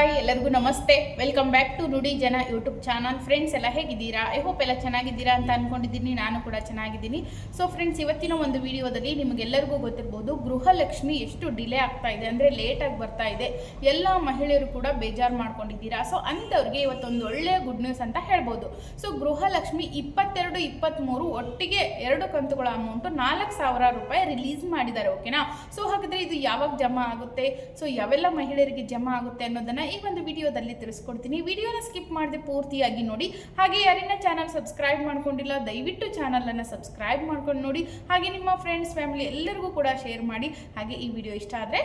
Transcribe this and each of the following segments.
Hi ಎಲ್ಲರಿಗೂ ನಮಸ್ತೆ. Welcome back to ನುಡಿ ಜನ ಯೂಟ್ಯೂಬ್ ಚಾನಲ್. ಫ್ರೆಂಡ್ಸ್ ಎಲ್ಲ ಹೇಗಿದ್ದೀರಾ? ಐ ಹೋಪ್ ಎಲ್ಲ ಚೆನ್ನಾಗಿದ್ದೀರಾ ಅಂತ ಅಂದ್ಕೊಂಡಿದ್ದೀನಿ. ನಾನು ಕೂಡ ಚೆನ್ನಾಗಿದ್ದೀನಿ. ಸೊ ಫ್ರೆಂಡ್ಸ್, ಇವತ್ತಿನ ಒಂದು ವಿಡಿಯೋದಲ್ಲಿ ನಿಮಗೆಲ್ಲರಿಗೂ ಗೊತ್ತಿರ್ಬೋದು, ಗೃಹಲಕ್ಷ್ಮಿ ಎಷ್ಟು ಡಿಲೇ ಆಗ್ತಾ ಇದೆ, ಅಂದರೆ ಲೇಟಾಗಿ ಬರ್ತಾ ಇದೆ. ಎಲ್ಲ ಮಹಿಳೆಯರು ಕೂಡ ಬೇಜಾರು ಮಾಡ್ಕೊಂಡಿದ್ದೀರಾ. ಸೊ ಅಂಥವ್ರಿಗೆ ಇವತ್ತೊಂದು ಒಳ್ಳೆಯ ಗುಡ್ ನ್ಯೂಸ್ ಅಂತ ಹೇಳ್ಬೋದು. ಸೊ ಗೃಹಲಕ್ಷ್ಮಿ 22, 23 ಒಟ್ಟಿಗೆ 2 ಕಂತುಗಳ ಅಮೌಂಟು 4,000 ರೂಪಾಯಿ ರಿಲೀಸ್ ಮಾಡಿದ್ದಾರೆ. ಓಕೆನಾ? ಸೊ ಹಾಗಾದರೆ ಇದು ಯಾವಾಗ ಜಮಾ ಆಗುತ್ತೆ, ಸೊ ಯಾವೆಲ್ಲ ಮಹಿಳೆಯರಿಗೆ ಜಮಾ ಆಗುತ್ತೆ ಅನ್ನೋದನ್ನ ಈ ಒಂದು ವಿಡಿಯೋದಲ್ಲಿ ತಿಳಿಸ್ಕೊಡ್ತೀನಿ. ವಿಡಿಯೋನ ಸ್ಕಿಪ್ ಮಾಡದೆ ಪೂರ್ತಿಯಾಗಿ ನೋಡಿ. ಹಾಗೆ ಯಾರಿನ ಚಾನಲ್ ಸಬ್ಸ್ಕ್ರೈಬ್ ಮಾಡ್ಕೊಂಡಿಲ್ಲ, ದಯವಿಟ್ಟು ಚಾನಲನ್ನು ಸಬ್ಸ್ಕ್ರೈಬ್ ಮಾಡ್ಕೊಂಡು ನೋಡಿ. ಹಾಗೆ ನಿಮ್ಮ ಫ್ರೆಂಡ್ಸ್, ಫ್ಯಾಮಿಲಿ ಎಲ್ಲರಿಗೂ ಕೂಡ ಶೇರ್ ಮಾಡಿ. ಹಾಗೆ ಈ ವಿಡಿಯೋ ಇಷ್ಟ ಆದರೆ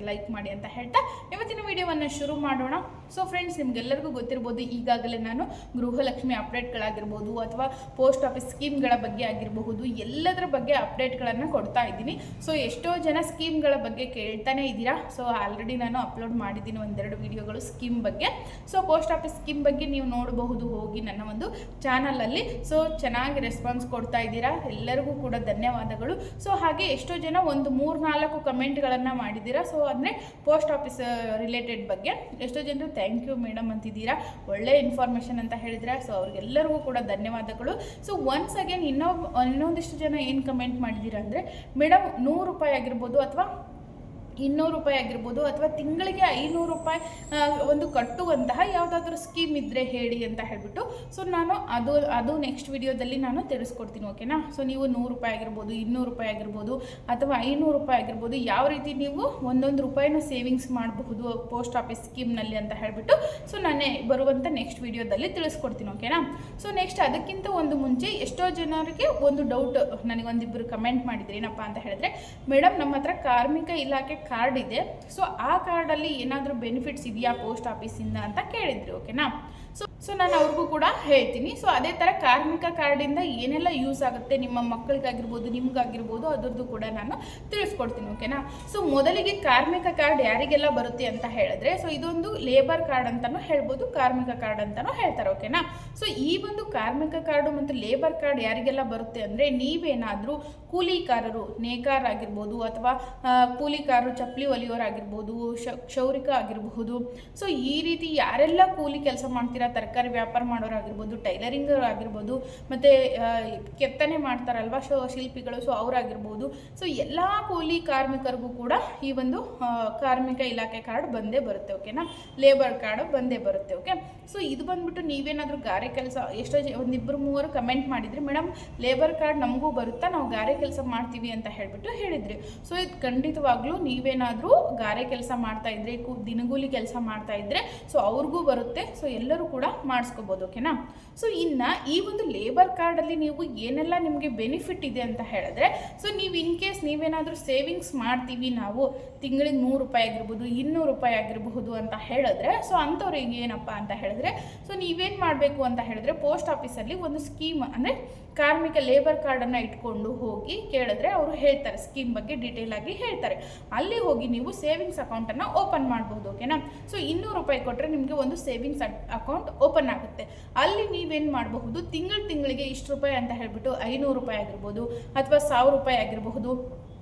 ಲೈಕ್ ಮಾಡಿ ಅಂತ ಹೇಳ್ತಾ ಇವತ್ತಿನ ವಿಡಿಯೋವನ್ನು ಶುರು ಮಾಡೋಣ. ಸೊ ಫ್ರೆಂಡ್ಸ್, ನಿಮ್ಗೆಲ್ಲರಿಗೂ ಗೊತ್ತಿರ್ಬೋದು, ಈಗಾಗಲೇ ನಾನು ಗೃಹಲಕ್ಷ್ಮಿ ಅಪ್ಡೇಟ್ಗಳಾಗಿರ್ಬೋದು ಅಥವಾ ಪೋಸ್ಟ್ ಆಫೀಸ್ ಸ್ಕೀಮ್ಗಳ ಬಗ್ಗೆ ಆಗಿರಬಹುದು, ಎಲ್ಲದರ ಬಗ್ಗೆ ಅಪ್ಡೇಟ್ಗಳನ್ನು ಕೊಡ್ತಾ ಇದ್ದೀನಿ. ಸೊ ಎಷ್ಟೋ ಜನ ಸ್ಕೀಮ್ಗಳ ಬಗ್ಗೆ ಕೇಳ್ತಾನೆ ಇದ್ದೀರಾ. ಸೊ ಆಲ್ರೆಡಿ ನಾನು ಅಪ್ಲೋಡ್ ಮಾಡಿದ್ದೀನಿ ಒಂದೆರಡು ವಿಡಿಯೋಗಳು ಸ್ಕೀಮ್ ಬಗ್ಗೆ. ಸೊ ಪೋಸ್ಟ್ ಆಫೀಸ್ ಸ್ಕೀಮ್ ಬಗ್ಗೆ ನೀವು ನೋಡಬಹುದು ಹೋಗಿ ನನ್ನ ಒಂದು ಚಾನಲಲ್ಲಿ. ಸೊ ಚೆನ್ನಾಗಿ ರೆಸ್ಪಾನ್ಸ್ ಕೊಡ್ತಾ ಇದ್ದೀರಾ, ಎಲ್ಲರಿಗೂ ಕೂಡ ಧನ್ಯವಾದಗಳು. ಸೊ ಹಾಗೆ ಎಷ್ಟೋ ಜನ ಒಂದು 3-4 ಕಮೆಂಟ್ಗಳನ್ನು ಮಾಡಿದ್ದೀರಾ. ಸೊ ಅಂದರೆ ಪೋಸ್ಟ್ ಆಫೀಸ್ ರಿಲೇಟೆಡ್ ಬಗ್ಗೆ ಎಷ್ಟೋ ಜನರು ಥ್ಯಾಂಕ್ ಯು ಮೇಡಮ್ ಅಂತಿದ್ದೀರಾ, ಒಳ್ಳೆ ಇನ್ಫಾರ್ಮೇಷನ್ ಅಂತ ಹೇಳಿದ್ರೆ. ಸೊ ಅವ್ರಿಗೆಲ್ಲರಿಗೂ ಕೂಡ ಧನ್ಯವಾದಗಳು. ಸೊ ಒನ್ಸ್ ಅಗೇನ್ ಇನ್ನೊಂದಿಷ್ಟು ಜನ ಏನು ಕಮೆಂಟ್ ಮಾಡಿದ್ದೀರಾ ಅಂದರೆ, ಮೇಡಮ್ 100 ರೂಪಾಯಿ ಆಗಿರ್ಬೋದು ಅಥವಾ 200 ರೂಪಾಯಿ ಆಗಿರ್ಬೋದು ಅಥವಾ ತಿಂಗಳಿಗೆ 500 ರೂಪಾಯಿ ಒಂದು ಕಟ್ಟುವಂತಹ ಯಾವುದಾದ್ರೂ ಸ್ಕೀಮ್ ಇದ್ದರೆ ಹೇಳಿ ಅಂತ ಹೇಳಿಬಿಟ್ಟು. ಸೊ ನಾನು ಅದು ನೆಕ್ಸ್ಟ್ ವಿಡಿಯೋದಲ್ಲಿ ನಾನು ತಿಳಿಸ್ಕೊಡ್ತೀನಿ. ಓಕೆನಾ? ಸೊ ನೀವು 100 ರೂಪಾಯಿ ಆಗಿರ್ಬೋದು, 200 ರೂಪಾಯಿ ಆಗಿರ್ಬೋದು ಅಥವಾ 500 ರೂಪಾಯಿ ಆಗಿರ್ಬೋದು, ಯಾವ ರೀತಿ ನೀವು ಒಂದೊಂದು ರೂಪಾಯಿನ ಸೇವಿಂಗ್ಸ್ ಮಾಡಬಹುದು ಪೋಸ್ಟ್ ಆಫೀಸ್ ಸ್ಕೀಮ್ನಲ್ಲಿ ಅಂತ ಹೇಳಿಬಿಟ್ಟು ಸೊ ನಾನೇ ಬರುವಂಥ ನೆಕ್ಸ್ಟ್ ವಿಡಿಯೋದಲ್ಲಿ ತಿಳಿಸ್ಕೊಡ್ತೀನಿ. ಓಕೆನಾ? ಸೊ ನೆಕ್ಸ್ಟ್ ಅದಕ್ಕಿಂತ ಒಂದು ಮುಂಚೆ ಎಷ್ಟೋ ಜನರಿಗೆ ಒಂದು ಡೌಟ್ ನನಗೊಂದಿಬ್ಬರು ಕಮೆಂಟ್ ಮಾಡಿದ್ರು. ಏನಪ್ಪ ಅಂತ ಹೇಳಿದ್ರೆ, ಮೇಡಮ್ ನಮ್ಮ ಹತ್ರ ಕಾರ್ಮಿಕ ಇಲಾಖೆ ಕಾರ್ಡ್ ಇದೆ, ಸೊ ಆ ಕಾರ್ಡಲ್ಲಿ ಏನಾದರೂ ಬೆನಿಫಿಟ್ಸ್ ಇದೆಯಾ ಪೋಸ್ಟ್ ಆಫೀಸಿಂದ ಅಂತ ಕೇಳಿದ್ರು. ಓಕೆನಾ? ಸೊ ನಾನು ಅವ್ರಿಗೂ ಕೂಡ ಹೇಳ್ತೀನಿ. ಸೊ ಅದೇ ಥರ ಕಾರ್ಮಿಕ ಕಾರ್ಡಿಂದ ಏನೆಲ್ಲ ಯೂಸ್ ಆಗುತ್ತೆ ನಿಮ್ಮ ಮಕ್ಕಳಿಗಾಗಿರ್ಬೋದು, ನಿಮಗಾಗಿರ್ಬೋದು, ಅದರದ್ದು ಕೂಡ ನಾನು ತಿಳಿಸ್ಕೊಡ್ತೀನಿ. ಓಕೆನಾ? ಸೊ ಮೊದಲಿಗೆ ಕಾರ್ಮಿಕ ಕಾರ್ಡ್ ಯಾರಿಗೆಲ್ಲ ಬರುತ್ತೆ ಅಂತ ಹೇಳಿದ್ರೆ, ಸೊ ಇದೊಂದು ಲೇಬರ್ ಕಾರ್ಡ್ ಅಂತಲೂ ಹೇಳ್ಬೋದು, ಕಾರ್ಮಿಕ ಕಾರ್ಡ್ ಅಂತಲೂ ಹೇಳ್ತಾರೆ. ಓಕೆನಾ? ಸೊ ಈ ಒಂದು ಕಾರ್ಮಿಕ ಕಾರ್ಡು ಮತ್ತು ಲೇಬರ್ ಕಾರ್ಡ್ ಯಾರಿಗೆಲ್ಲ ಬರುತ್ತೆ ಅಂದರೆ, ನೀವೇನಾದರೂ ಕೂಲಿಕಾರರು, ನೇಕಾರ ಆಗಿರ್ಬೋದು ಅಥವಾ ಕೂಲಿಕಾರರು, ಚಪ್ಪಲಿ ಹೊಲಿಯೋರಾಗಿರ್ಬೋದು, ಕ್ಷೌರಿಕ ಆಗಿರಬಹುದು. ಸೊ ಈ ರೀತಿ ಯಾರೆಲ್ಲ ಕೂಲಿ ಕೆಲಸ ಮಾಡ್ತೀರಾ, ತರಕಾರಿ ವ್ಯಾಪಾರ ಮಾಡೋರಾಗಿರ್ಬೋದು, ಟೈಲರಿಂಗ್ ಆಗಿರ್ಬೋದು, ಮತ್ತು ಕೆತ್ತನೆ ಮಾಡ್ತಾರಲ್ವ ಶಿಲ್ಪಿಗಳು, ಸೊ ಅವರಾಗಿರ್ಬೋದು. ಸೊ ಎಲ್ಲ ಕೂಲಿ ಕಾರ್ಮಿಕರಿಗೂ ಕೂಡ ಈ ಒಂದು ಕಾರ್ಮಿಕ ಇಲಾಖೆ ಕಾರ್ಡ್ ಬಂದೇ ಬರುತ್ತೆ. ಓಕೆನಾ? ಲೇಬರ್ ಕಾರ್ಡ್ ಬಂದೇ ಬರುತ್ತೆ. ಓಕೆ? ಸೊ ಇದು ಬಂದ್ಬಿಟ್ಟು ನೀವೇನಾದರೂ ಗಾರೆ ಕೆಲಸ, ಎಷ್ಟೋ 1-2-3 ಕಮೆಂಟ್ ಮಾಡಿದ್ರಿ, ಮೇಡಮ್ ಲೇಬರ್ ಕಾರ್ಡ್ ನಮಗೂ ಬರುತ್ತಾ, ನಾವು ಗಾರೆ ಕೆಲಸ ಮಾಡ್ತೀವಿ ಅಂತ ಹೇಳಿದ್ರಿ. ಸೊ ಇದು ಖಂಡಿತವಾಗ್ಲೂ ನೀವೇನಾದರೂ ಗಾರೆ ಕೆಲಸ ಮಾಡ್ತಾ ಇದ್ರೆ, ದಿನಗೂಲಿ ಕೆಲಸ ಮಾಡ್ತಾ ಇದ್ರೆ, ಸೊ ಅವ್ರಿಗೂ ಬರುತ್ತೆ. ಸೊ ಎಲ್ಲರೂ ಕೂಡ ಮಾಡಿಸ್ಕೋಬೋದು. ಓಕೆನಾ? ಸೊ ಇನ್ನು ಈ ಒಂದು ಲೇಬರ್ ಕಾರ್ಡಲ್ಲಿ ನೀವು ಏನೆಲ್ಲ ನಿಮಗೆ ಬೆನಿಫಿಟ್ ಇದೆ ಅಂತ ಹೇಳಿದ್ರೆ, ಸೊ ನೀವು ಇನ್ ಕೇಸ್ ನೀವೇನಾದರೂ ಸೇವಿಂಗ್ಸ್ ಮಾಡ್ತೀವಿ ನಾವು ತಿಂಗಳಿಗೆ 100 ರೂಪಾಯಿ ಆಗಿರ್ಬೋದು, 200 ರೂಪಾಯಿ ಆಗಿರಬಹುದು ಅಂತ ಹೇಳಿದ್ರೆ, ಸೊ ಅಂಥವ್ರಿಗೆ ಏನಪ್ಪ ಅಂತ ಹೇಳಿದ್ರೆ, ಸೊ ನೀವೇನು ಮಾಡಬೇಕು ಅಂತ ಹೇಳಿದ್ರೆ, ಪೋಸ್ಟ್ ಆಫೀಸಲ್ಲಿ ಒಂದು ಸ್ಕೀಮ್ ಅಂದರೆ ಕಾರ್ಮಿಕ ಲೇಬರ್ ಕಾರ್ಡನ್ನು ಇಟ್ಕೊಂಡು ಹೋಗಿ ಕೇಳಿದ್ರೆ ಅವರು ಹೇಳ್ತಾರೆ, ಸ್ಕೀಮ್ ಬಗ್ಗೆ ಡೀಟೇಲ್ ಆಗಿ ಹೇಳ್ತಾರೆ. ಅಲ್ಲಿ ಹೋಗಿ ನೀವು ಸೇವಿಂಗ್ಸ್ ಅಕೌಂಟನ್ನು ಓಪನ್ ಮಾಡ್ಬೋದು. ಓಕೆನಾ? ಸೊ 200 ರೂಪಾಯಿ ಕೊಟ್ಟರೆ ನಿಮಗೆ ಒಂದು ಸೇವಿಂಗ್ಸ್ ಅಕೌಂಟ್ ಓಪನ್ ಆಗುತ್ತೆ. ಅಲ್ಲಿ ನೀವೇನು ಮಾಡಬಹುದು, ತಿಂಗಳಿಗೆ ಇಷ್ಟು ರೂಪಾಯಿ ಅಂತ ಹೇಳಿಬಿಟ್ಟು 500 ರೂಪಾಯಿ ಆಗಿರ್ಬೋದು ಅಥವಾ 1000 ರೂಪಾಯಿ ಆಗಿರಬಹುದು,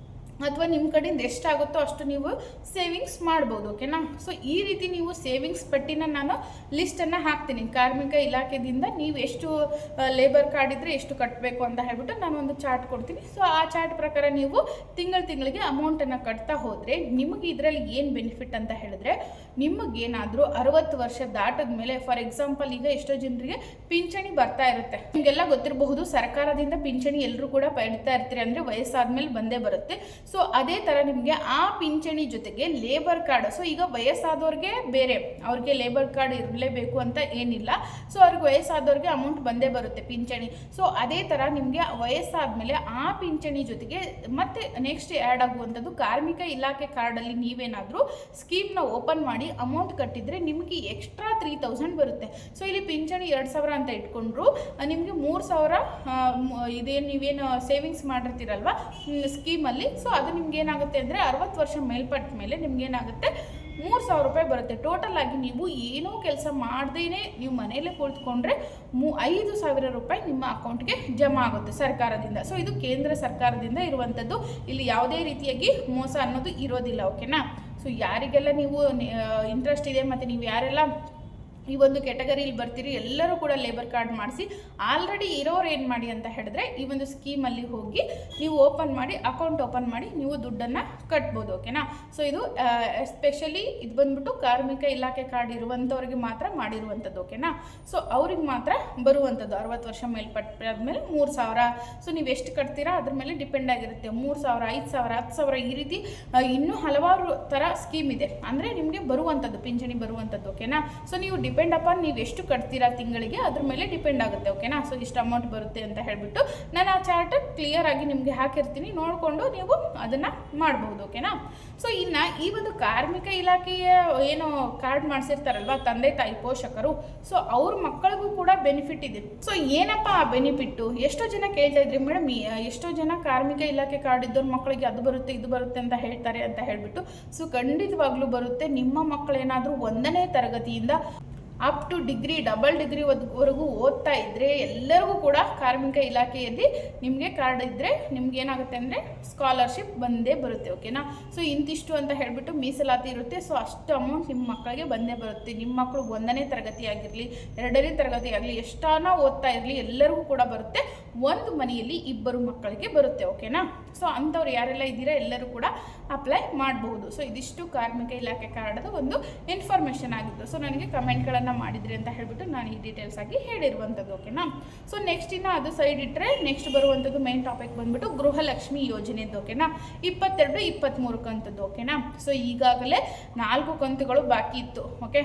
ಅಥವಾ ನಿಮ್ಮ ಕಡೆಯಿಂದ ಎಷ್ಟಾಗುತ್ತೋ ಅಷ್ಟು ನೀವು ಸೇವಿಂಗ್ಸ್ ಮಾಡ್ಬೋದು. ಓಕೆನಾ? ಸೊ ಈ ರೀತಿ ನೀವು ಸೇವಿಂಗ್ಸ್ ಪಟ್ಟಿನ ನಾನು ಲಿಸ್ಟನ್ನು ಹಾಕ್ತೀನಿ. ಕಾರ್ಮಿಕ ಇಲಾಖೆಯಿಂದ ನೀವು ಎಷ್ಟು ಲೇಬರ್ ಕಾರ್ಡ್ ಇದ್ದರೆ ಎಷ್ಟು ಕಟ್ಟಬೇಕು ಅಂತ ಹೇಳ್ಬಿಟ್ಟು ನಾನು ಒಂದು ಚಾರ್ಟ್ ಕೊಡ್ತೀನಿ. ಸೊ ಆ ಚಾರ್ಟ್ ಪ್ರಕಾರ ನೀವು ತಿಂಗಳಿಗೆ ಅಮೌಂಟನ್ನು ಕಟ್ತಾ ಹೋದರೆ ನಿಮಗೆ ಇದರಲ್ಲಿ ಏನು ಬೆನಿಫಿಟ್ ಅಂತ ಹೇಳಿದ್ರೆ, ನಿಮಗೇನಾದರೂ 60 ವರ್ಷ ದಾಟದ ಮೇಲೆ, ಫಾರ್ ಎಕ್ಸಾಂಪಲ್ ಈಗ ಎಷ್ಟೋ ಜನರಿಗೆ ಪಿಂಚಣಿ ಬರ್ತಾ ಇರುತ್ತೆ, ನಿಮಗೆಲ್ಲ ಗೊತ್ತಿರಬಹುದು, ಸರ್ಕಾರದಿಂದ ಪಿಂಚಣಿ ಎಲ್ಲರೂ ಕೂಡ ಪಡಿತಾ ಇರ್ತೀರಿ, ಅಂದರೆ ವಯಸ್ಸಾದ್ಮೇಲೆ ಬಂದೇ ಬರುತ್ತೆ. ಸೊ ಅದೇ ಥರ ನಿಮಗೆ ಆ ಪಿಂಚಣಿ ಜೊತೆಗೆ ಲೇಬರ್ ಕಾರ್ಡ್, ಸೊ ಈಗ ವಯಸ್ಸಾದವ್ರಿಗೆ ಬೇರೆ, ಅವ್ರಿಗೆ ಲೇಬರ್ ಕಾರ್ಡ್ ಇರಲೇಬೇಕು ಅಂತ ಏನಿಲ್ಲ. ಸೊ ಅವ್ರಿಗೆ ವಯಸ್ಸಾದವ್ರಿಗೆ ಅಮೌಂಟ್ ಬಂದೇ ಬರುತ್ತೆ ಪಿಂಚಣಿ. ಸೊ ಅದೇ ಥರ ನಿಮಗೆ ವಯಸ್ಸಾದಮೇಲೆ ಆ ಪಿಂಚಣಿ ಜೊತೆಗೆ ಮತ್ತೆ ನೆಕ್ಸ್ಟ್ ಆ್ಯಡ್ ಆಗುವಂಥದ್ದು ಕಾರ್ಮಿಕ ಇಲಾಖೆ ಕಾರ್ಡಲ್ಲಿ ನೀವೇನಾದರೂ ಸ್ಕೀಮ್ನ ಓಪನ್ ಮಾಡಿ ಅಮೌಂಟ್ ಕಟ್ಟಿದರೆ ನಿಮಗೆ ಎಕ್ಸ್ಟ್ರಾ 3000 ಬರುತ್ತೆ. ಸೊ ಇಲ್ಲಿ ಪಿಂಚಣಿ 2000 ಅಂತ ಇಟ್ಕೊಂಡ್ರು ನಿಮಗೆ 3000 ಇದೇನು ನೀವೇನು ಸೇವಿಂಗ್ಸ್ ಮಾಡಿರ್ತೀರಲ್ವ ಸ್ಕೀಮಲ್ಲಿ, ಸೊ ಅದು ನಿಮ್ಗೆ ಏನಾಗುತ್ತೆ ಅಂದರೆ 60 ವರ್ಷ ಮೇಲ್ಪಟ್ಟ ಮೇಲೆ ನಿಮ್ಗೇನಾಗುತ್ತೆ 3000 ರೂಪಾಯಿ ಬರುತ್ತೆ. ಟೋಟಲ್ ಆಗಿ ನೀವು ಏನೂ ಕೆಲಸ ಮಾಡ್ದೇನೆ ನೀವು ಮನೆಯಲ್ಲೇ ಕುಳಿತುಕೊಂಡ್ರೆ 5000 ರೂಪಾಯಿ ನಿಮ್ಮ ಅಕೌಂಟ್ಗೆ ಜಮಾ ಆಗುತ್ತೆ ಸರ್ಕಾರದಿಂದ. ಸೊ ಇದು ಕೇಂದ್ರ ಸರ್ಕಾರದಿಂದ ಇರುವಂಥದ್ದು, ಇಲ್ಲಿ ಯಾವುದೇ ರೀತಿಯಾಗಿ ಮೋಸ ಅನ್ನೋದು ಇರೋದಿಲ್ಲ. ಓಕೆನಾ? ಸೊ ಯಾರಿಗೆಲ್ಲ ನೀವು ಇಂಟ್ರೆಸ್ಟ್ ಇದೆ ಮತ್ತು ನೀವು ಯಾರೆಲ್ಲ ಈ ಒಂದು ಕೆಟಗರಿಲಿ ಬರ್ತೀರಿ ಎಲ್ಲರೂ ಕೂಡ ಲೇಬರ್ ಕಾರ್ಡ್ ಮಾಡಿಸಿ. ಆಲ್ರೆಡಿ ಇರೋರು ಏನು ಮಾಡಿ ಅಂತ ಹೇಳಿದ್ರೆ ಈ ಒಂದು ಸ್ಕೀಮಲ್ಲಿ ಹೋಗಿ ನೀವು ಓಪನ್ ಮಾಡಿ ಅಕೌಂಟ್ ಓಪನ್ ಮಾಡಿ ನೀವು ದುಡ್ಡನ್ನು ಕಟ್ಬೋದು. ಓಕೆನಾ. ಸೊ ಇದು ಎಸ್ಪೆಷಲಿ ಇದು ಬಂದ್ಬಿಟ್ಟು ಕಾರ್ಮಿಕ ಇಲಾಖೆ ಕಾರ್ಡ್ ಇರುವಂಥವ್ರಿಗೆ ಮಾತ್ರ ಮಾಡಿರುವಂಥದ್ದು. ಓಕೆನಾ. ಸೊ ಅವ್ರಿಗೆ ಮಾತ್ರ ಬರುವಂಥದ್ದು 60 ವರ್ಷ ಮೇಲ್ಪಟ್ಟಾದ್ಮೇಲೆ 3,000. ಸೊ ನೀವು ಎಷ್ಟು ಕಟ್ತೀರಾ ಅದ್ರ ಮೇಲೆ ಡಿಪೆಂಡ್ ಆಗಿರುತ್ತೆ. 3,000, 5,000, 10,000 ಈ ರೀತಿ ಇನ್ನೂ ಹಲವಾರು ಥರ ಸ್ಕೀಮ್ ಇದೆ. ಅಂದರೆ ನಿಮಗೆ ಬರುವಂಥದ್ದು ಪಿಂಚಣಿ ಬರುವಂಥದ್ದು. ಓಕೆನಾ. ಸೊ ನೀವು ಡಿಪೆಂಡ್ ಅಪಾನ್ ನೀವು ಎಷ್ಟು ಕಟ್ತೀರಾ ತಿಂಗಳಿಗೆ ಅದ್ರ ಮೇಲೆ ಡಿಪೆಂಡ್ ಆಗುತ್ತೆ. ಓಕೆನಾ. ಸೊ ಇಷ್ಟು ಅಮೌಂಟ್ ಬರುತ್ತೆ ಅಂತ ಹೇಳ್ಬಿಟ್ಟು ನಾನು ಆ ಚಾರ್ಟ್ ಕ್ಲಿಯರ್ ಆಗಿ ನಿಮಗೆ ಹಾಕಿರ್ತೀನಿ, ನೋಡಿಕೊಂಡು ನೀವು ಅದನ್ನು ಮಾಡ್ಬೋದು. ಓಕೆನಾ. ಸೊ ಇನ್ನು ಈ ಒಂದು ಕಾರ್ಮಿಕ ಇಲಾಖೆಯ ಏನು ಕಾರ್ಡ್ ಮಾಡಿಸಿರ್ತಾರಲ್ವ ತಂದೆ ತಾಯಿ ಪೋಷಕರು, ಸೊ ಅವ್ರ ಮಕ್ಕಳಿಗೂ ಕೂಡ ಬೆನಿಫಿಟ್ ಇದೆ. ಸೊ ಏನಪ್ಪ ಆ ಬೆನಿಫಿಟ್ಟು? ಎಷ್ಟೋ ಜನ ಕೇಳ್ತಾ ಇದ್ರಿ ಮೇಡಮ್, ಎಷ್ಟೋ ಜನ ಕಾರ್ಮಿಕ ಇಲಾಖೆ ಕಾರ್ಡ್ ಇದ್ದವ್ರ ಮಕ್ಕಳಿಗೆ ಅದು ಬರುತ್ತೆ ಇದು ಬರುತ್ತೆ ಅಂತ ಹೇಳ್ತಾರೆ ಅಂತ ಹೇಳ್ಬಿಟ್ಟು. ಸೊ ಖಂಡಿತವಾಗ್ಲೂ ಬರುತ್ತೆ. ನಿಮ್ಮ ಮಕ್ಕಳೇನಾದರೂ 1ನೇ ತರಗತಿಯಿಂದ ಅಪ್ ಟು ಡಿಗ್ರಿ, ಡಬಲ್ ಡಿಗ್ರಿವರೆಗೂ ಓದ್ತಾ ಇದ್ದರೆ ಎಲ್ಲರಿಗೂ ಕೂಡ ಕಾರ್ಮಿಕ ಇಲಾಖೆಯಲ್ಲಿ ನಿಮಗೆ ಕಾರ್ಡ್ ಇದ್ದರೆ ನಿಮ್ಗೆ ಏನಾಗುತ್ತೆ ಅಂದರೆ ಸ್ಕಾಲರ್ಶಿಪ್ ಬಂದೇ ಬರುತ್ತೆ. ಓಕೆನಾ. ಸೊ ಇಂತಿಷ್ಟು ಅಂತ ಹೇಳಿಬಿಟ್ಟು ಮೀಸಲಾತಿ ಇರುತ್ತೆ. ಸೊ ಅಷ್ಟು ಅಮೌಂಟ್ ನಿಮ್ಮ ಮಕ್ಕಳಿಗೆ ಬಂದೇ ಬರುತ್ತೆ. ನಿಮ್ಮ ಮಕ್ಕಳು 1ನೇ ತರಗತಿ ಆಗಿರಲಿ 2ನೇ ತರಗತಿ ಆಗಲಿ ಎಷ್ಟಾನ ಓದ್ತಾ ಇರಲಿ ಎಲ್ಲರಿಗೂ ಕೂಡ ಬರುತ್ತೆ. ಒಂದು ಮನೆಯಲ್ಲಿ 2 ಮಕ್ಕಳಿಗೆ ಬರುತ್ತೆ. ಓಕೆನಾ. ಸೊ ಅಂಥವ್ರು ಯಾರೆಲ್ಲ ಇದ್ದೀರಾ ಎಲ್ಲರೂ ಕೂಡ ಅಪ್ಲೈ ಮಾಡಬಹುದು. ಸೊ ಇದಿಷ್ಟು ಕಾರ್ಮಿಕ ಇಲಾಖೆ ಕಾರ್ಡದ ಒಂದು ಇನ್ಫಾರ್ಮೇಷನ್ ಆಗಿತ್ತು. ಸೊ ನನಗೆ ಕಮೆಂಟ್ಗಳನ್ನು ಮಾಡಿದ್ರಿ ಅಂತ ಹೇಳ್ಬಿಟ್ಟು ನಾನು ಈ ಡೀಟೇಲ್ಸ್ ಆಗಿ ಹೇಳಿರುವಂಥದ್ದು. ಓಕೆನಾ. ಸೊ ನೆಕ್ಸ್ಟ್ ಇನ್ನು ಅದು ಸೈಡ್ ಇಟ್ಟರೆ ನೆಕ್ಸ್ಟ್ ಬರುವಂಥದ್ದು ಮೈನ್ ಟಾಪಿಕ್ ಬಂದ್ಬಿಟ್ಟು ಗೃಹಲಕ್ಷ್ಮಿ ಯೋಜನೆದ್ದು. ಓಕೆನಾ. 22, 23 ಕಂತದ್ದು. ಓಕೆನಾ. ಸೊ ಈಗಾಗಲೇ 4 ಕಂತುಗಳು ಬಾಕಿ ಇತ್ತು. ಓಕೆ.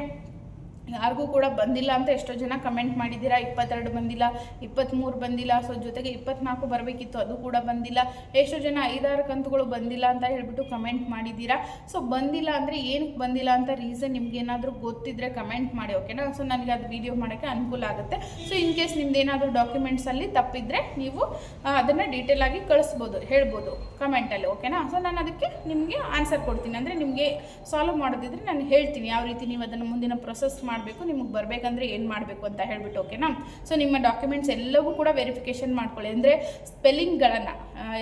ಯಾರಿಗೂ ಕೂಡ ಬಂದಿಲ್ಲ ಅಂತ ಎಷ್ಟೋ ಜನ ಕಮೆಂಟ್ ಮಾಡಿದ್ದೀರಾ. 22 ಬಂದಿಲ್ಲ, 23 ಬಂದಿಲ್ಲ, ಸೊ ಜೊತೆಗೆ 24 ಬರಬೇಕಿತ್ತು ಅದು ಕೂಡ ಬಂದಿಲ್ಲ. ಎಷ್ಟೋ ಜನ 5-6 ಕಂತುಗಳು ಬಂದಿಲ್ಲ ಅಂತ ಹೇಳ್ಬಿಟ್ಟು ಕಮೆಂಟ್ ಮಾಡಿದ್ದೀರಾ. ಸೊ ಬಂದಿಲ್ಲ ಅಂದರೆ ಏನಕ್ಕೆ ಬಂದಿಲ್ಲ ಅಂತ ರೀಸನ್ ನಿಮ್ಗೆ ಏನಾದರೂ ಗೊತ್ತಿದ್ದರೆ ಕಮೆಂಟ್ ಮಾಡಿ. ಓಕೆನಾ. ಸೊ ನನಗೆ ಅದು ವೀಡಿಯೋ ಮಾಡೋಕ್ಕೆ ಅನುಕೂಲ ಆಗುತ್ತೆ. ಸೊ ಇನ್ ಕೇಸ್ ನಿಮ್ದು ಏನಾದರೂ ಡಾಕ್ಯುಮೆಂಟ್ಸಲ್ಲಿ ತಪ್ಪಿದ್ರೆ ನೀವು ಅದನ್ನು ಡೀಟೇಲ್ ಆಗಿ ಕಳಿಸ್ಬೋದು, ಹೇಳ್ಬೋದು ಕಮೆಂಟಲ್ಲಿ. ಓಕೆನಾ. ಸೊ ನಾನು ಅದಕ್ಕೆ ನಿಮಗೆ ಆನ್ಸರ್ ಕೊಡ್ತೀನಿ. ಅಂದರೆ ನಿಮಗೆ ಸಾಲ್ವ್ ಮಾಡೋದಿದ್ರೆ ನಾನು ಹೇಳ್ತೀನಿ ಯಾವ ರೀತಿ ನೀವು ಅದನ್ನು ಮುಂದಿನ ಪ್ರೊಸೆಸ್ ಮಾಡಬೇಕು, ನಿಮಗೆ ಬರಬೇಕಂದ್ರೆ ಏನು ಮಾಡಬೇಕು ಅಂತ ಹೇಳ್ಬಿಟ್ಟು. ಓಕೆನಾ. ಸೊ ನಿಮ್ಮ ಡಾಕ್ಯುಮೆಂಟ್ಸ್ ಎಲ್ಲವೂ ಕೂಡ ವೆರಿಫಿಕೇಷನ್ ಮಾಡ್ಕೊಳ್ಳಿ. ಅಂದರೆ ಸ್ಪೆಲ್ಲಿಂಗ್ಗಳನ್ನು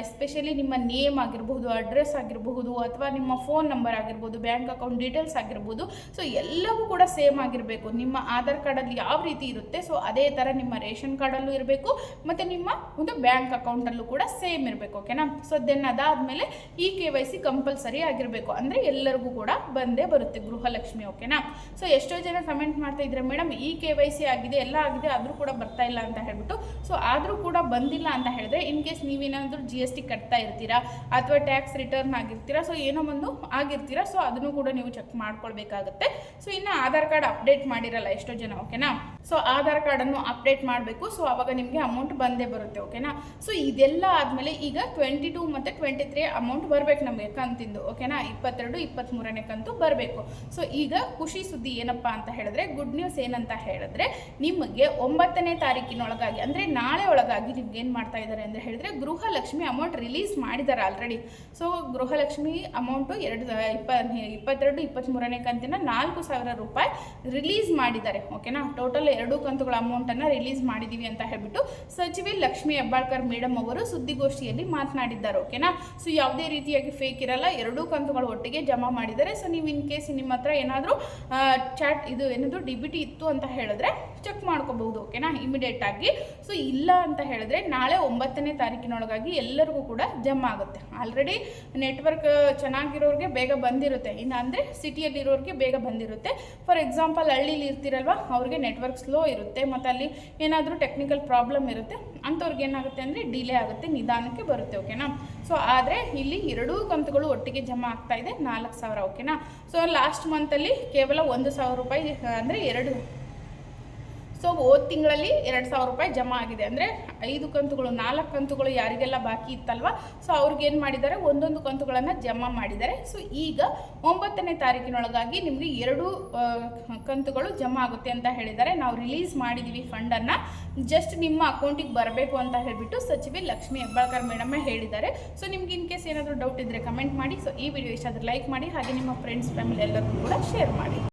ಎಸ್ಪೆಷಲಿ ನಿಮ್ಮ ನೇಮ್ ಆಗಿರಬಹುದು, ಅಡ್ರೆಸ್ ಆಗಿರಬಹುದು, ಅಥವಾ ನಿಮ್ಮ ಫೋನ್ ನಂಬರ್ ಆಗಿರ್ಬೋದು, ಬ್ಯಾಂಕ್ ಅಕೌಂಟ್ ಡೀಟೇಲ್ಸ್ ಆಗಿರ್ಬೋದು. ಸೊ ಎಲ್ಲವೂ ಕೂಡ ಸೇಮ್ ಆಗಿರಬೇಕು. ನಿಮ್ಮ ಆಧಾರ್ ಕಾರ್ಡಲ್ಲಿ ಯಾವ ರೀತಿ ಇರುತ್ತೆ ಸೊ ಅದೇ ಥರ ನಿಮ್ಮ ರೇಷನ್ ಕಾರ್ಡಲ್ಲೂ ಇರಬೇಕು ಮತ್ತು ನಿಮ್ಮ ಒಂದು ಬ್ಯಾಂಕ್ ಅಕೌಂಟಲ್ಲೂ ಕೂಡ ಸೇಮ್ ಇರಬೇಕು. ಓಕೆನಾ. ಸೊ ದೆನ್ ಅದಾದಮೇಲೆ ಈ KYC ಕಂಪಲ್ಸರಿ ಆಗಿರಬೇಕು. ಅಂದರೆ ಎಲ್ಲರಿಗೂ ಕೂಡ ಬಂದೇ ಬರುತ್ತೆ ಗೃಹಲಕ್ಷ್ಮಿ. ಓಕೆನಾ. ಸೊ ಎಷ್ಟೋ ಜನ ಕಮೆಂಟ್ ಮಾಡ್ತಾ ಇದ್ರೆ ಮೇಡಮ್ ಈ KYC ಆಗಿದೆ ಎಲ್ಲ ಆಗಿದೆ ಆದರೂ ಕೂಡ ಬರ್ತಾ ಇಲ್ಲ ಅಂತ ಹೇಳ್ಬಿಟ್ಟು. ಸೊ ಆದರೂ ಕೂಡ ಬಂದಿಲ್ಲ ಅಂತ ಹೇಳಿದ್ರೆ ಇನ್ ಕೇಸ್ ನೀವೇನಾದರೂ GST ಕಟ್ತಾ ಇರ್ತೀರಾ ಅಥವಾ ಟ್ಯಾಕ್ಸ್ ರಿಟರ್ನ್ ಆಗಿರ್ತೀರಾ, ಸೊ ಏನೋ ಒಂದು ಆಗಿರ್ತೀರಾ, ಸೊ ಅದನ್ನು ಕೂಡ ನೀವು ಚೆಕ್ ಮಾಡ್ಕೊಳ್ಬೇಕಾಗುತ್ತೆ. ಸೊ ಇನ್ನು ಆಧಾರ್ ಕಾರ್ಡ್ ಅಪ್ಡೇಟ್ ಮಾಡಿರಲ್ಲ ಎಷ್ಟೋ ಜನ. ಓಕೆನಾ. ಸೊ ಆಧಾರ್ ಕಾರ್ಡನ್ನು ಅಪ್ಡೇಟ್ ಮಾಡಬೇಕು. ಸೊ ಆವಾಗ ನಿಮಗೆ ಅಮೌಂಟ್ ಬಂದೇ ಬರುತ್ತೆ. ಓಕೆನಾ. ಸೊ ಇದೆಲ್ಲ ಆದಮೇಲೆ ಈಗ 22 ಮತ್ತು 23 ಅಮೌಂಟ್ ಬರಬೇಕು ನಮಗೆ ಕಂತಿಂದು. ಓಕೆನಾ. 22, 23ನೇ ಕಂತು ಬರಬೇಕು. ಸೊ ಈಗ ಖುಷಿ ಸುದ್ದಿ ಏನಪ್ಪ ಅಂತ ಹೇಳಿದ್ರೆ, ಗುಡ್ ನ್ಯೂಸ್ ಏನಂತ ಹೇಳಿದ್ರೆ, ನಿಮಗೆ 9ನೇ ತಾರೀಕಿನೊಳಗಾಗಿ ಅಂದರೆ ನಾಳೆ ಒಳಗಾಗಿ ನಿಮ್ಗೆ ಏನು ಮಾಡ್ತಾ ಇದ್ದಾರೆ ಅಂದರೆ ಹೇಳಿದ್ರೆ ಗೃಹಲಕ್ಷ್ಮಿ ಅಮೌಂಟ್ ರಿಲೀಸ್ ಮಾಡಿದ್ದಾರೆ ಆಲ್ರೆಡಿ. ಸೊ ಗೃಹಲಕ್ಷ್ಮಿ ಅಮೌಂಟು 22, 23ನೇ ಕಂತಿನ 4,000 ರೂಪಾಯಿ ರಿಲೀಸ್ ಮಾಡಿದ್ದಾರೆ. ಓಕೆನಾ. ಟೋಟಲ್ 2 ಕಂತುಗಳ ಅಮೌಂಟನ್ನು ರಿಲೀಸ್ ಮಾಡಿದ್ದೀವಿ ಅಂತ ಹೇಳ್ಬಿಟ್ಟು ಸಚಿವೆ ಲಕ್ಷ್ಮಿ ಹೆಬ್ಬಾಳ್ಕರ್ ಮೇಡಮ್ ಅವರು ಸುದ್ದಿಗೋಷ್ಠಿಯಲ್ಲಿ ಮಾತನಾಡಿದ್ದಾರೆ. ಓಕೆನಾ. ಸೊ ಯಾವುದೇ ರೀತಿಯಾಗಿ ಫೇಕ್ ಇರಲ್ಲ, 2 ಕಂತುಗಳು ಒಟ್ಟಿಗೆ ಜಮಾ ಮಾಡಿದ್ದಾರೆ. ಸೊ ನೀವು ಇನ್ ಕೇಸ್ ನಿಮ್ಮ ಹತ್ರ ಏನಾದರೂ ಇದು ಏನದು DBT ಇತ್ತು ಅಂತ ಹೇಳಿದ್ರೆ ಚೆಕ್ ಮಾಡ್ಕೋಬಹುದು. ಓಕೆನಾ. ಇಮಿಡಿಯೇಟ್ ಆಗಿ. ಸೊ ಇಲ್ಲ ಅಂತ ಹೇಳಿದ್ರೆ ನಾಳೆ 9ನೇ ತಾರೀಕಿನೊಳಗಾಗಿ ಎಲ್ಲರಿಗೂ ಕೂಡ ಜಮಾ ಆಗುತ್ತೆ. ಆಲ್ರೆಡಿ ನೆಟ್ವರ್ಕ್ ಚೆನ್ನಾಗಿರೋರಿಗೆ ಬೇಗ ಬಂದಿರುತ್ತೆ, ಇನ್ನು ಅಂದರೆ ಸಿಟಿಯಲ್ಲಿರೋರಿಗೆ ಬೇಗ ಬಂದಿರುತ್ತೆ. ಫಾರ್ ಎಕ್ಸಾಂಪಲ್ ಹಳ್ಳಿಲಿ ಇರ್ತಿರಲ್ವ ಅವ್ರಿಗೆ ನೆಟ್ವರ್ಕ್ ಸ್ಲೋ ಇರುತ್ತೆ ಮತ್ತು ಅಲ್ಲಿ ಏನಾದರೂ ಟೆಕ್ನಿಕಲ್ ಪ್ರಾಬ್ಲಮ್ ಇರುತ್ತೆ, ಅಂಥವ್ರಿಗೆ ಏನಾಗುತ್ತೆ ಅಂದರೆ ಡಿಲೇ ಆಗುತ್ತೆ, ನಿಧಾನಕ್ಕೆ ಬರುತ್ತೆ. ಓಕೆನಾ. ಸೊ ಆದರೆ ಇಲ್ಲಿ 2 ಕಂತುಗಳು ಒಟ್ಟಿಗೆ ಜಮಾ ಆಗ್ತಾ ಇದೆ 4,000. ಓಕೆನಾ. ಸೊ ಲಾಸ್ಟ್ ಮಂತಲ್ಲಿ ಕೇವಲ 1,000 ರೂಪಾಯಿ ಅಂದರೆ 2 ಸೊ ಹೋದ ತಿಂಗಳಲ್ಲಿ 2,000 ರೂಪಾಯಿ ಜಮಾ ಆಗಿದೆ. ಅಂದರೆ 5 ಕಂತುಗಳು 4 ಕಂತುಗಳು ಯಾರಿಗೆಲ್ಲ ಬಾಕಿ ಇತ್ತಲ್ವ ಸೊ ಅವ್ರಿಗೇನು ಮಾಡಿದ್ದಾರೆ ಒಂದೊಂದು ಕಂತುಗಳನ್ನು ಜಮಾ ಮಾಡಿದ್ದಾರೆ. ಸೊ ಈಗ 9ನೇ ತಾರೀಕಿನೊಳಗಾಗಿ ನಿಮಗೆ 2 ಕಂತುಗಳು ಜಮಾ ಆಗುತ್ತೆ ಅಂತ ಹೇಳಿದ್ದಾರೆ. ನಾವು ರಿಲೀಸ್ ಮಾಡಿದ್ದೀವಿ ಫಂಡನ್ನು, ಜಸ್ಟ್ ನಿಮ್ಮ ಅಕೌಂಟಿಗೆ ಬರಬೇಕು ಅಂತ ಹೇಳಿಬಿಟ್ಟು ಸಚಿವೆ ಲಕ್ಷ್ಮಿ ಹೆಬ್ಬಾಳ್ಕರ್ ಮೇಡಮ್ ಹೇಳಿದ್ದಾರೆ. ಸೊ ನಿಮ್ಗೆ ಇನ್ ಕೇಸ್ ಏನಾದರೂ ಡೌಟ್ ಇದ್ದರೆ ಕಮೆಂಟ್ ಮಾಡಿ. ಸೊ ಈ ವಿಡಿಯೋ ಇಷ್ಟ ಆದರೆ ಲೈಕ್ ಮಾಡಿ, ಹಾಗೆ ನಿಮ್ಮ ಫ್ರೆಂಡ್ಸ್ ಫ್ಯಾಮಿಲಿ ಎಲ್ಲರಿಗೂ ಕೂಡ ಶೇರ್ ಮಾಡಿ.